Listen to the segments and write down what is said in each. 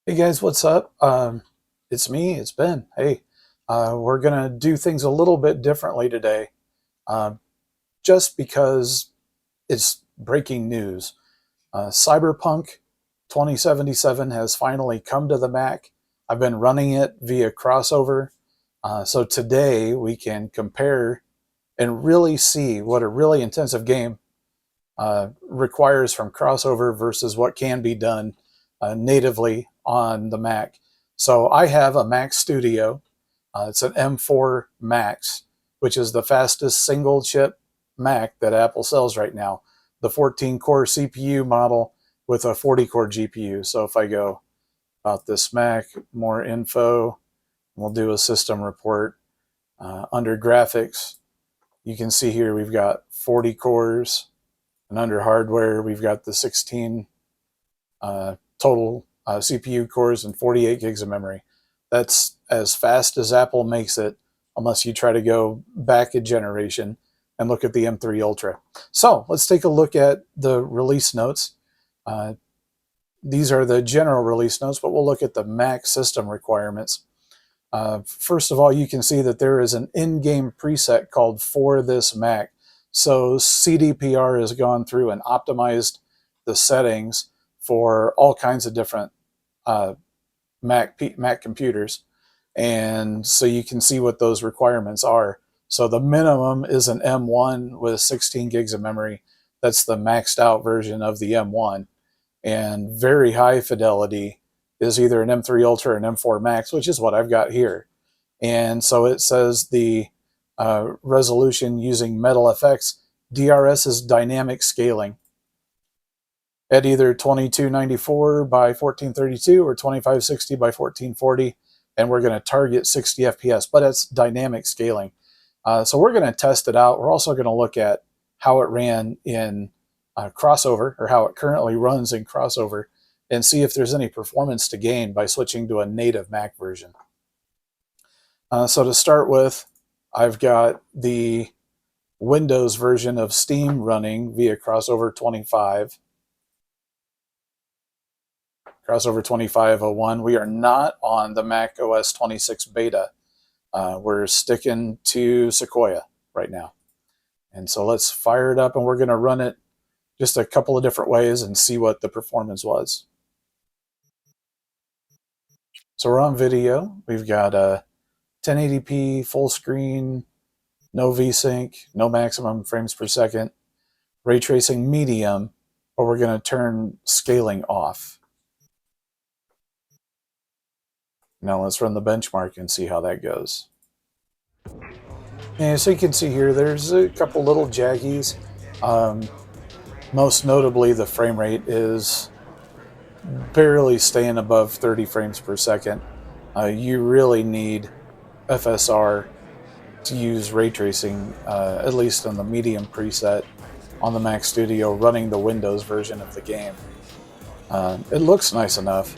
Hey guys, what's up? It's me, it's Ben. Hey, we're gonna do things a little bit differently today, uh, just because it's breaking news. Cyberpunk 2077 has finally come to the Mac. I've been running it via crossover, so today we can compare and really see what a really intensive game requires from crossover versus what can be done natively on the Mac. So I have a Mac Studio. It's an M4 Max, which is the fastest single chip Mac that Apple sells right now. The 14 core CPU model with a 40 core GPU. So if I go about this Mac, more info, we'll do a system report. Under graphics, you can see here we've got 40 cores, and under hardware, we've got the 16 total CPU cores and 48 gigs of memory. That's as fast as Apple makes it, unless you try to go back a generation and look at the M3 Ultra. So let's take a look at the release notes. Uh, these are the general release notes, but we'll look at the Mac system requirements. First of all, you can see that there is an in-game preset called For This Mac. So CDPR has gone through and optimized the settings for all kinds of different uh, Mac computers. And so you can see what those requirements are. So the minimum is an M1 with 16 gigs of memory. That's the maxed out version of the M1. And very high fidelity is either an M3 Ultra or an M4 Max, which is what I've got here. And so it says the resolution using Metal FX. DRS is dynamic scaling at either 2294 by 1432 or 2560 by 1440. And we're going to target 60 FPS, but it's dynamic scaling. So we're going to test it out. We're also going to look at how it ran in crossover, or how it currently runs in crossover, and see if there's any performance to gain by switching to a native Mac version. So to start with, I've got the Windows version of Steam running via crossover 25. Crossover 2501. We are not on the Mac OS 26 beta. We're sticking to Sequoia right now. And so let's fire it up, and we're going to run it just a couple of different ways and see what the performance was. So we're on video. We've got a 1080p full screen, no VSync, no maximum frames per second, ray tracing medium, but we're going to turn scaling off. Now let's run the benchmark and see how that goes. And so you can see here, there's a couple little jaggies. Most notably, the frame rate is barely staying above 30 frames per second. You really need FSR to use ray tracing, at least on the medium preset on the Mac Studio running the Windows version of the game. It looks nice enough,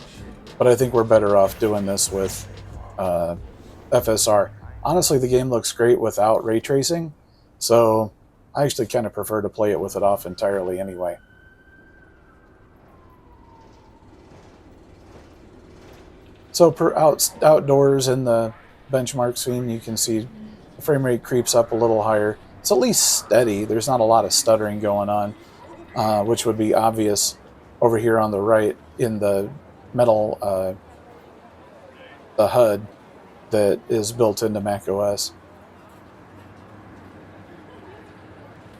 but I think we're better off doing this with FSR. Honestly, the game looks great without ray tracing, so I actually kind of prefer to play it with it off entirely anyway. So outdoors in the benchmark scene, you can see the frame rate creeps up a little higher. It's at least steady. There's not a lot of stuttering going on, which would be obvious over here on the right in the metal the HUD that is built into Mac OS.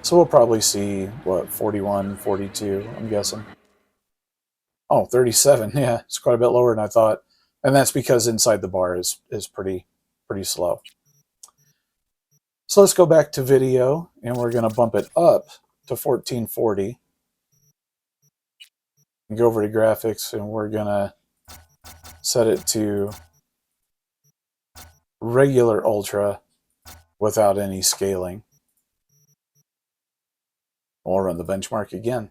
So we'll probably see, what, 41, 42, I'm guessing. Oh, 37, yeah, it's quite a bit lower than I thought. And that's because inside the bar is pretty slow. So let's go back to video, and we're going to bump it up to 1440. And go over to graphics, and we're going to set it to regular ultra without any scaling. We'll run the benchmark again.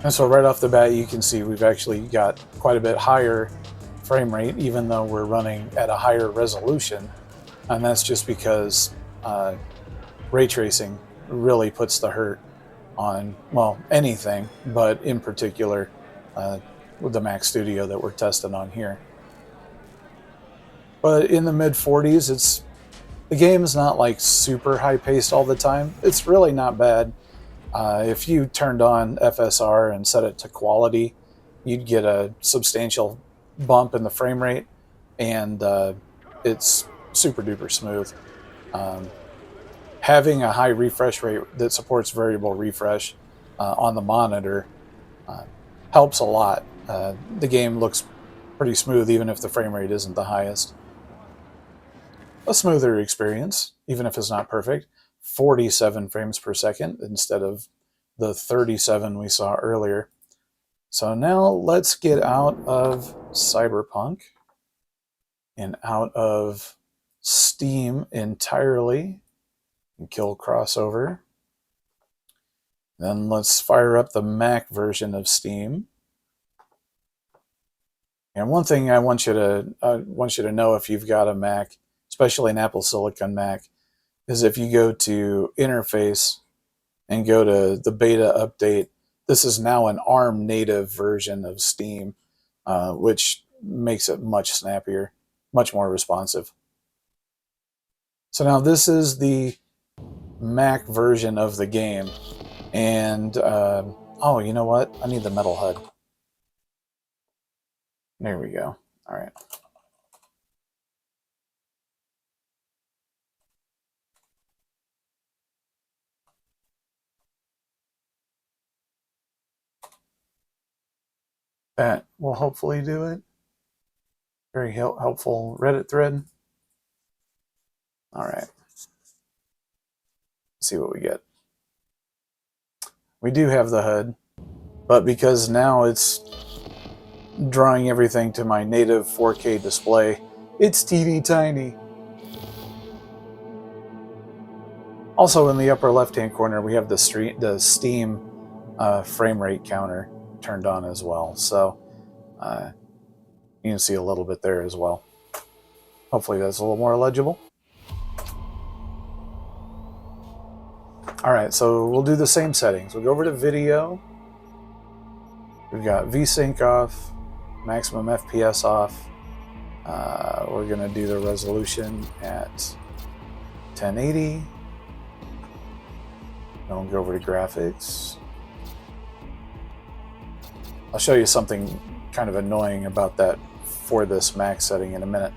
And so right off the bat, you can see we've actually got quite a bit higher frame rate, even though we're running at a higher resolution. And that's just because ray tracing really puts the hurt on, well, anything, but in particular with the Mac Studio that we're testing on here. But in the mid 40s, the game's not like super high paced all the time. It's really not bad. If you turned on FSR and set it to quality, you'd get a substantial bump in the frame rate, and it's super duper smooth. Um, Having a high refresh rate that supports variable refresh on the monitor uh, helps a lot. The game looks pretty smooth even if the frame rate isn't the highest. A smoother experience, even if it's not perfect. 47 frames per second instead of the 37 we saw earlier. So now let's get out of Cyberpunk and out of Steam entirely and kill crossover. Then let's fire up the Mac version of Steam. And one thing I want you to know if you've got a Mac, especially an Apple Silicon Mac, is if you go to Interface and go to the beta update, this is now an ARM native version of Steam, which makes it much snappier, much more responsive. So now this is the Mac version of the game. And, oh, you know what? I need the metal HUD. There we go. All right. That will hopefully do it. Very helpful Reddit thread. All right. Let's see what we get. We do have the HUD, but because now it's drawing everything to my native 4K display, it's teeny tiny. Also, in the upper left-hand corner, we have the Steam frame rate counter turned on as well, so you can see a little bit there as well. Hopefully that's a little more legible. All right, so we'll do the same settings. We'll go over to video. We've got VSync off, maximum FPS off. We're going to do the resolution at 1080. Then we'll go over to graphics. I'll show you something kind of annoying about that for this max setting in a minute.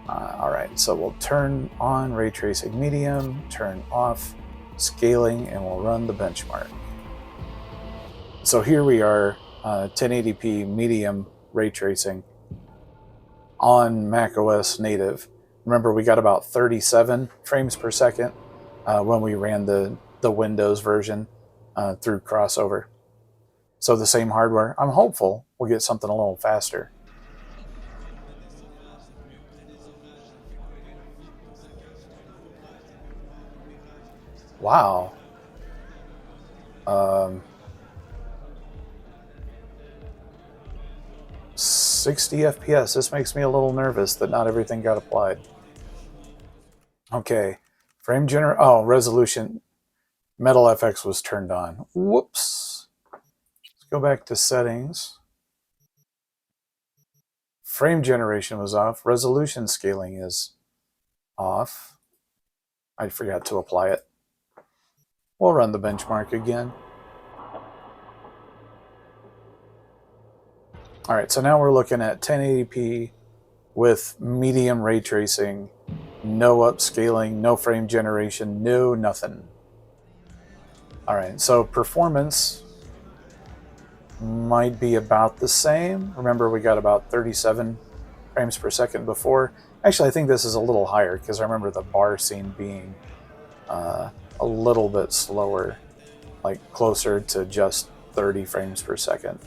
All right, so we'll turn on ray tracing medium, turn off scaling, and we'll run the benchmark. So here we are, 1080p medium ray tracing on macOS native. Remember, we got about 37 frames per second when we ran the Windows version through crossover. So the same hardware. I'm hopeful we'll get something a little faster. Wow. 60 FPS. This makes me a little nervous that not everything got applied. Okay. Resolution. Metal FX was turned on. Whoops. Let's go back to settings. Frame generation was off. Resolution scaling is off. I forgot to apply it. We'll run the benchmark again. All right, so now we're looking at 1080p with medium ray tracing, no upscaling, no frame generation, no nothing. All right, so performance might be about the same. Remember, we got about 37 frames per second before. Actually, I think this is a little higher because I remember the bar scene being a little bit slower, like closer to just 30 frames per second.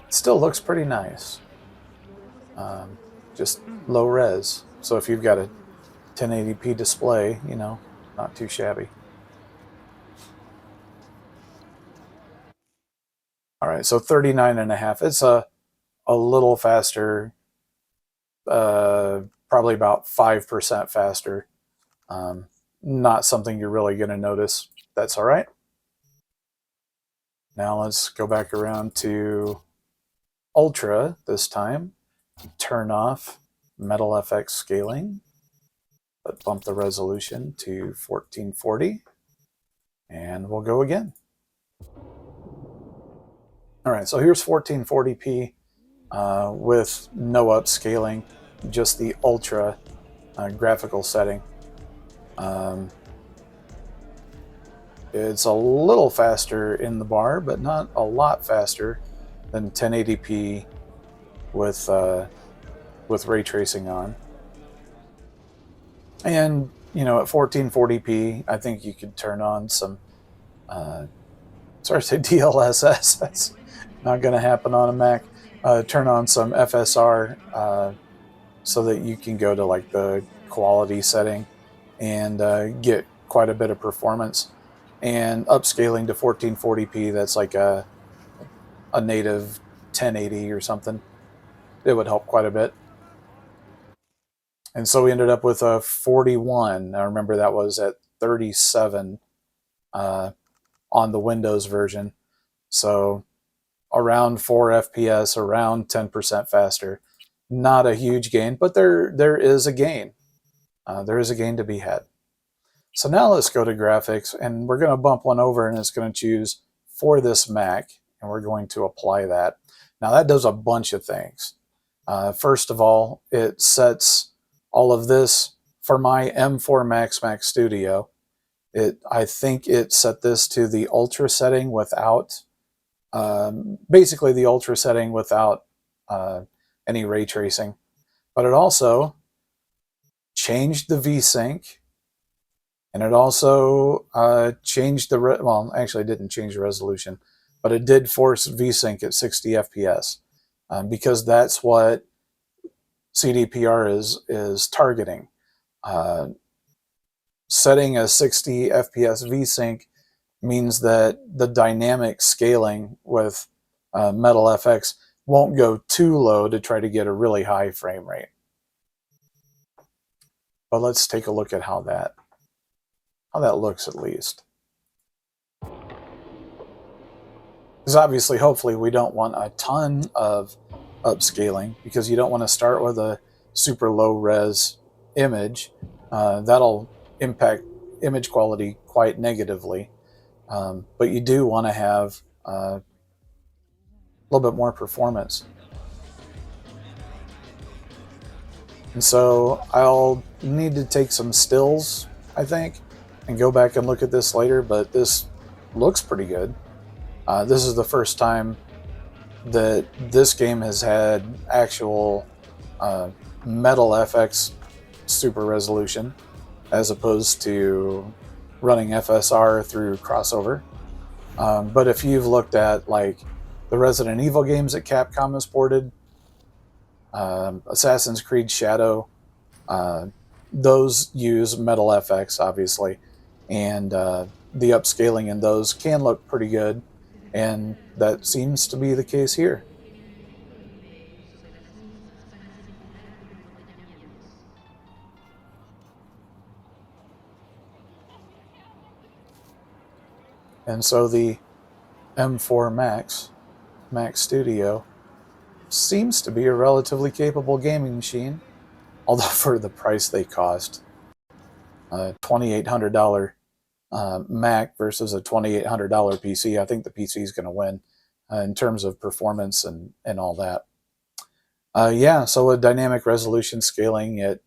It still looks pretty nice. Um, just low res. So if you've got a 1080p display, you know, not too shabby. All right, so 39 and a half. It's a little faster, probably about 5% faster. Um, Not something you're really going to notice. That's all right. Now let's go back around to Ultra this time. Turn off Metal FX scaling, but bump the resolution to 1440. And we'll go again. All right, so here's 1440p with no upscaling, just the Ultra graphical setting. It's a little faster in the bar, but not a lot faster than 1080p with ray tracing on. And you know, at 1440p, I think you could turn on some. Sorry to say DLSS. That's not going to happen on a Mac. Turn on some FSR so that you can go to like the quality setting and get quite a bit of performance. And upscaling to 1440p, that's like a native 1080 or something. It would help quite a bit. And so we ended up with a 41. I remember that was at 37 uh, on the Windows version. So around 4 FPS, around 10% faster. Not a huge gain, but there is a gain. There is a gain to be had. So now let's go to graphics, and we're going to bump one over, and it's going to choose for this Mac, and we're going to apply that. Now that does a bunch of things. First of all, it sets all of this for my M4 Max Mac Studio. I think it set this to the Ultra setting without, basically the Ultra setting without any ray tracing. But it also changed the VSync, and it also changed the, well, actually it didn't change the resolution, but it did force VSync at 60 FPS because that's what CDPR is targeting. Uh, Setting a 60 FPS VSync means that the dynamic scaling with Metal FX won't go too low to try to get a really high frame rate. But let's take a look at how that looks at least. Because obviously, hopefully, we don't want a ton of upscaling because you don't want to start with a super low res image. That'll impact image quality quite negatively. But you do want to have a little bit more performance. And so I'll need to take some stills, I think, and go back and look at this later, but this looks pretty good. This is the first time that this game has had actual Metal FX super resolution as opposed to running FSR through crossover. But if you've looked at like the Resident Evil games that Capcom has ported, Assassin's Creed Shadow, those use Metal FX obviously, and the upscaling in those can look pretty good, and that seems to be the case here. And so the M4 Mac Studio seems to be a relatively capable gaming machine, although for the price they cost, $2,800 Mac versus a $2,800 PC, I think the PC is going to win in terms of performance and all that. Yeah, so with dynamic resolution scaling, it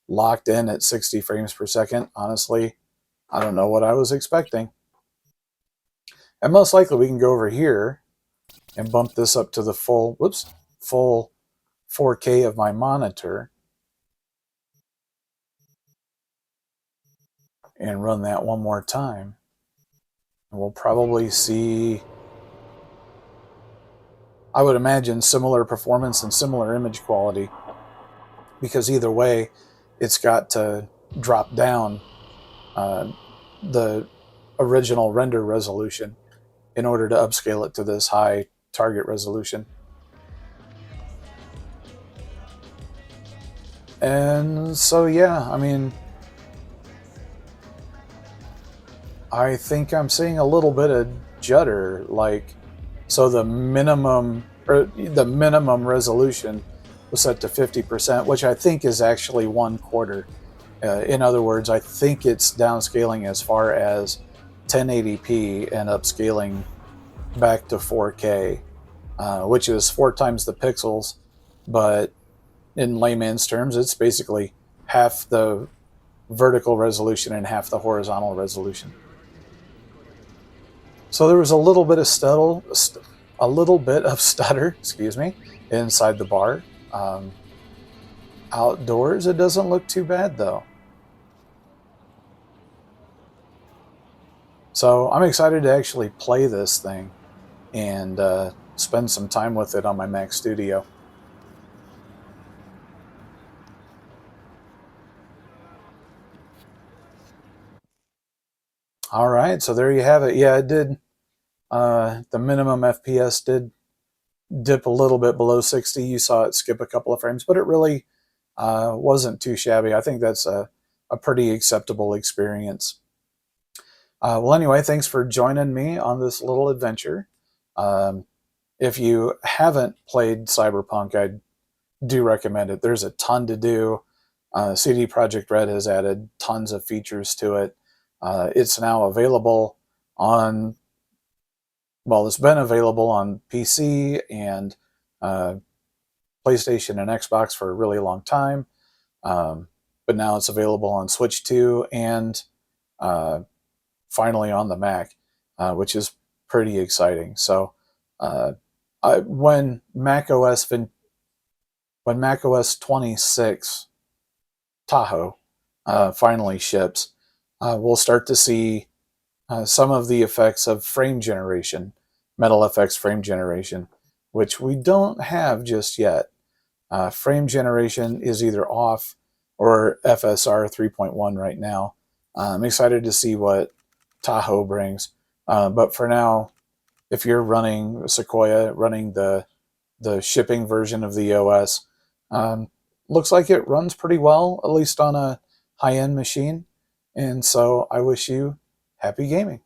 locked in at 60 frames per second. Honestly, I don't know what I was expecting. And most likely we can go over here and bump this up to the full 4K of my monitor and run that one more time. And we'll probably see I would imagine similar performance and similar image quality, because either way, it's got to drop down uh, the original render resolution in order to upscale it to this high target resolution. And so, yeah, I mean, I think I'm seeing a little bit of judder. Like, so the minimum resolution was set to 50%, which I think is actually one quarter. In other words, I think it's downscaling as far as 1080p and upscaling back to 4K, which is 4 times the pixels. But in layman's terms, it's basically half the vertical resolution and half the horizontal resolution. So there was a little bit of stutter, excuse me, inside the bar. Um, Outdoors, it doesn't look too bad though. So I'm excited to actually play this thing and spend some time with it on my Mac Studio. All right, so there you have it. Yeah, it did. The minimum FPS did dip a little bit below 60. You saw it skip a couple of frames, but it really wasn't too shabby. I think that's a pretty acceptable experience. Well, anyway, thanks for joining me on this little adventure. Um, if you haven't played Cyberpunk, I do recommend it. There's a ton to do. CD Projekt Red has added tons of features to it. It's now available on, well, it's been available on PC and uh, PlayStation and Xbox for a really long time. Um, but now it's available on Switch 2 and uh, finally on the Mac, which is pretty exciting. So uh, when Mac OS 26 Tahoe finally ships, we'll start to see some of the effects of frame generation, Metal FX frame generation, which we don't have just yet. Frame generation is either off or FSR 3.1 right now. I'm excited to see what Tahoe brings. But for now, if you're running Sequoia, running the shipping version of the OS, um, looks like it runs pretty well, at least on a high end machine. And so I wish you happy gaming.